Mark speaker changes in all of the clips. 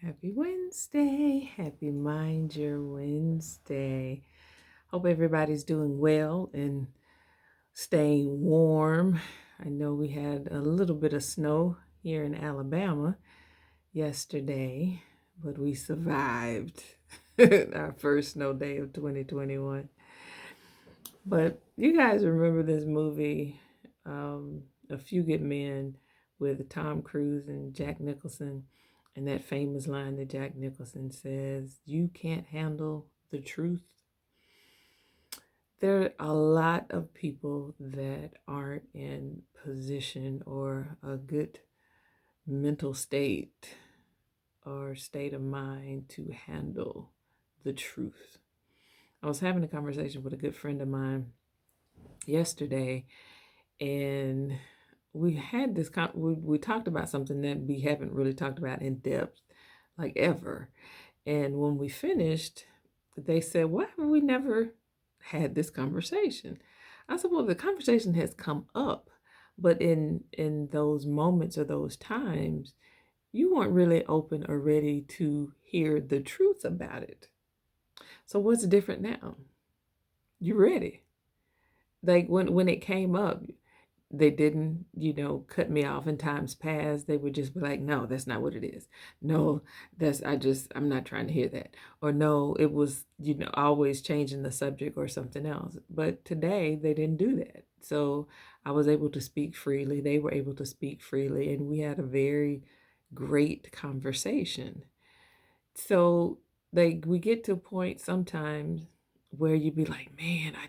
Speaker 1: Happy Wednesday. Happy Mind Your Wednesday. Hope everybody's doing well and staying warm. I know we had a little bit of snow here in Alabama yesterday, but we survived our first snow day of 2021. But you guys remember this movie, A Few Good Men, with Tom Cruise and Jack Nicholson, and that famous line that Jack Nicholson says, "You can't handle the truth." There are a lot of people that aren't in position or a good mental state or state of mind to handle the truth. I was having a conversation with a good friend of mine yesterday, and we had this we talked about something that we haven't really talked about in depth like ever. And when we finished, they said, "Why have we never had this conversation?" I said, "Well, the conversation has come up, but in those moments or those times, you weren't really open or ready to hear the truth about it. So what's different now? You ready?" Like when it came up, they didn't, cut me off in times past. They would just be like, "No, that's not what it is. No, I'm not trying to hear that." Or no, it was, always changing the subject or something else. But today they didn't do that. So I was able to speak freely. They were able to speak freely. And we had a very great conversation. So like we get to a point sometimes where you be like, "Man, I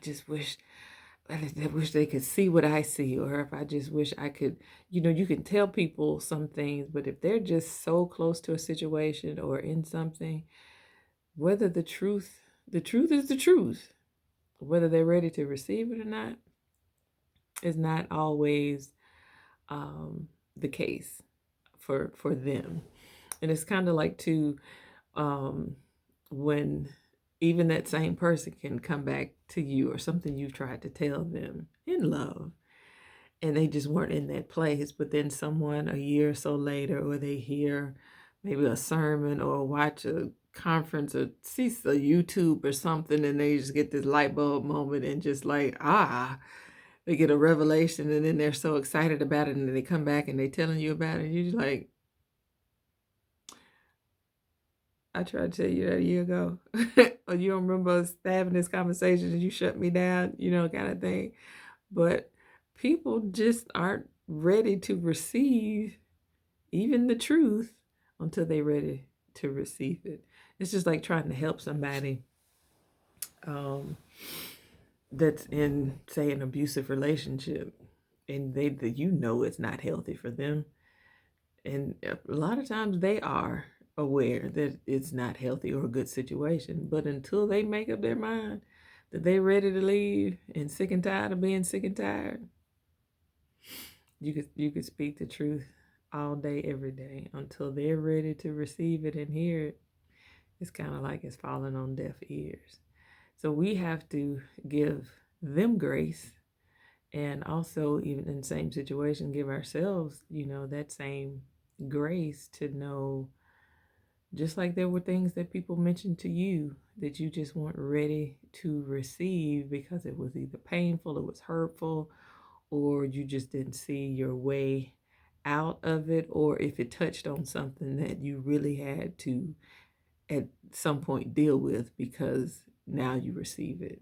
Speaker 1: wish they could see what I see," or if I just wish I could, you can tell people some things, but if they're just so close to a situation or in something, whether the truth is the truth, whether they're ready to receive it or not, is not always um, the case for them. And it's kind of like um, when even that same person can come back to you or something you've tried to tell them in love, and they just weren't in that place. But then someone a year or so later, or they hear maybe a sermon or watch a conference or see a YouTube or something, and they just get this light bulb moment and just like, they get a revelation, and then they're so excited about it, and then they come back and they telling you about it, and you're just like, "I tried to tell you that a year ago." Or you don't remember us having this conversation and you shut me down, kind of thing. But people just aren't ready to receive even the truth until they're ready to receive it. It's just like trying to help somebody um, that's in, say, an abusive relationship, and it's not healthy for them. And a lot of times they are aware that it's not healthy or a good situation, but until they make up their mind that they're ready to leave and sick and tired of being sick and tired, you could speak the truth all day, every day until they're ready to receive it and hear it. It's kind of like it's falling on deaf ears. So we have to give them grace, and also even in the same situation give ourselves, that same grace to know, just like there were things that people mentioned to you that you just weren't ready to receive because it was either painful, it was hurtful, or you just didn't see your way out of it, or if it touched on something that you really had to at some point deal with because now you receive it.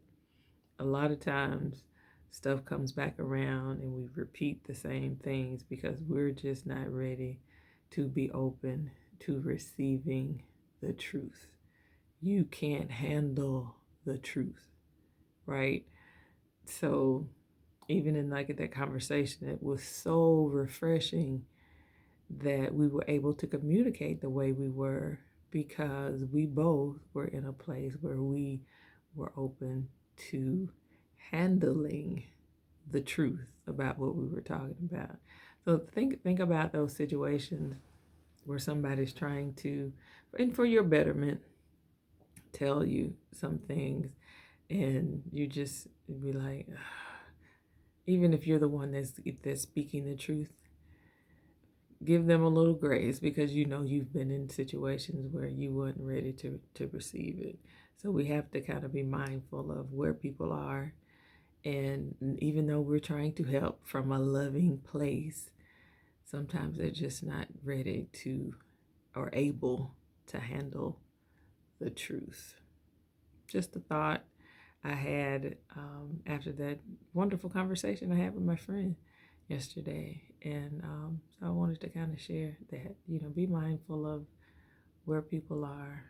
Speaker 1: A lot of times stuff comes back around and we repeat the same things because we're just not ready to be open to receiving the truth. You can't handle the truth, right? So even in like that conversation, it was so refreshing that we were able to communicate the way we were because we both were in a place where we were open to handling the truth about what we were talking about. So think about those situations where somebody's trying to, and for your betterment, tell you some things, and you just be like, even if you're the one that's speaking the truth, give them a little grace because you know you've been in situations where you weren't ready to receive it. So we have to kind of be mindful of where people are. And even though we're trying to help from a loving place, sometimes they're just not ready to or able to handle the truth. Just a thought I had after that wonderful conversation I had with my friend yesterday. And so I wanted to kind of share that, be mindful of where people are,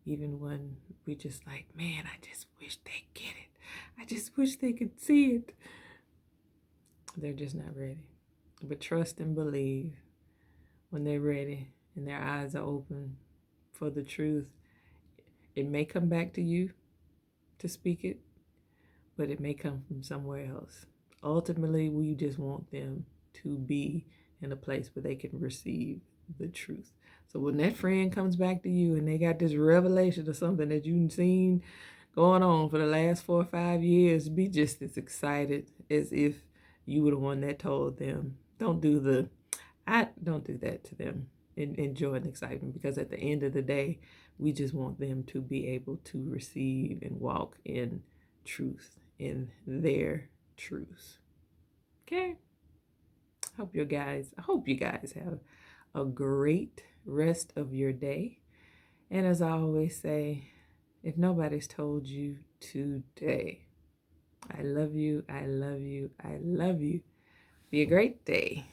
Speaker 1: even when we just like, man, I just wish they get it. I just wish they could see it. They're just not ready. But trust and believe when they're ready and their eyes are open for the truth. It may come back to you to speak it, but it may come from somewhere else. Ultimately, we just want them to be in a place where they can receive the truth. So when that friend comes back to you and they got this revelation of something that you've seen going on for the last 4 or 5 years, be just as excited as if you were the one that told them. Don't do that to them. Enjoy and excitement, because at the end of the day, we just want them to be able to receive and walk in truth, in their truth. Okay? I hope you guys have a great rest of your day. And as I always say, if nobody's told you today, I love you, I love you, I love you. Be a great day.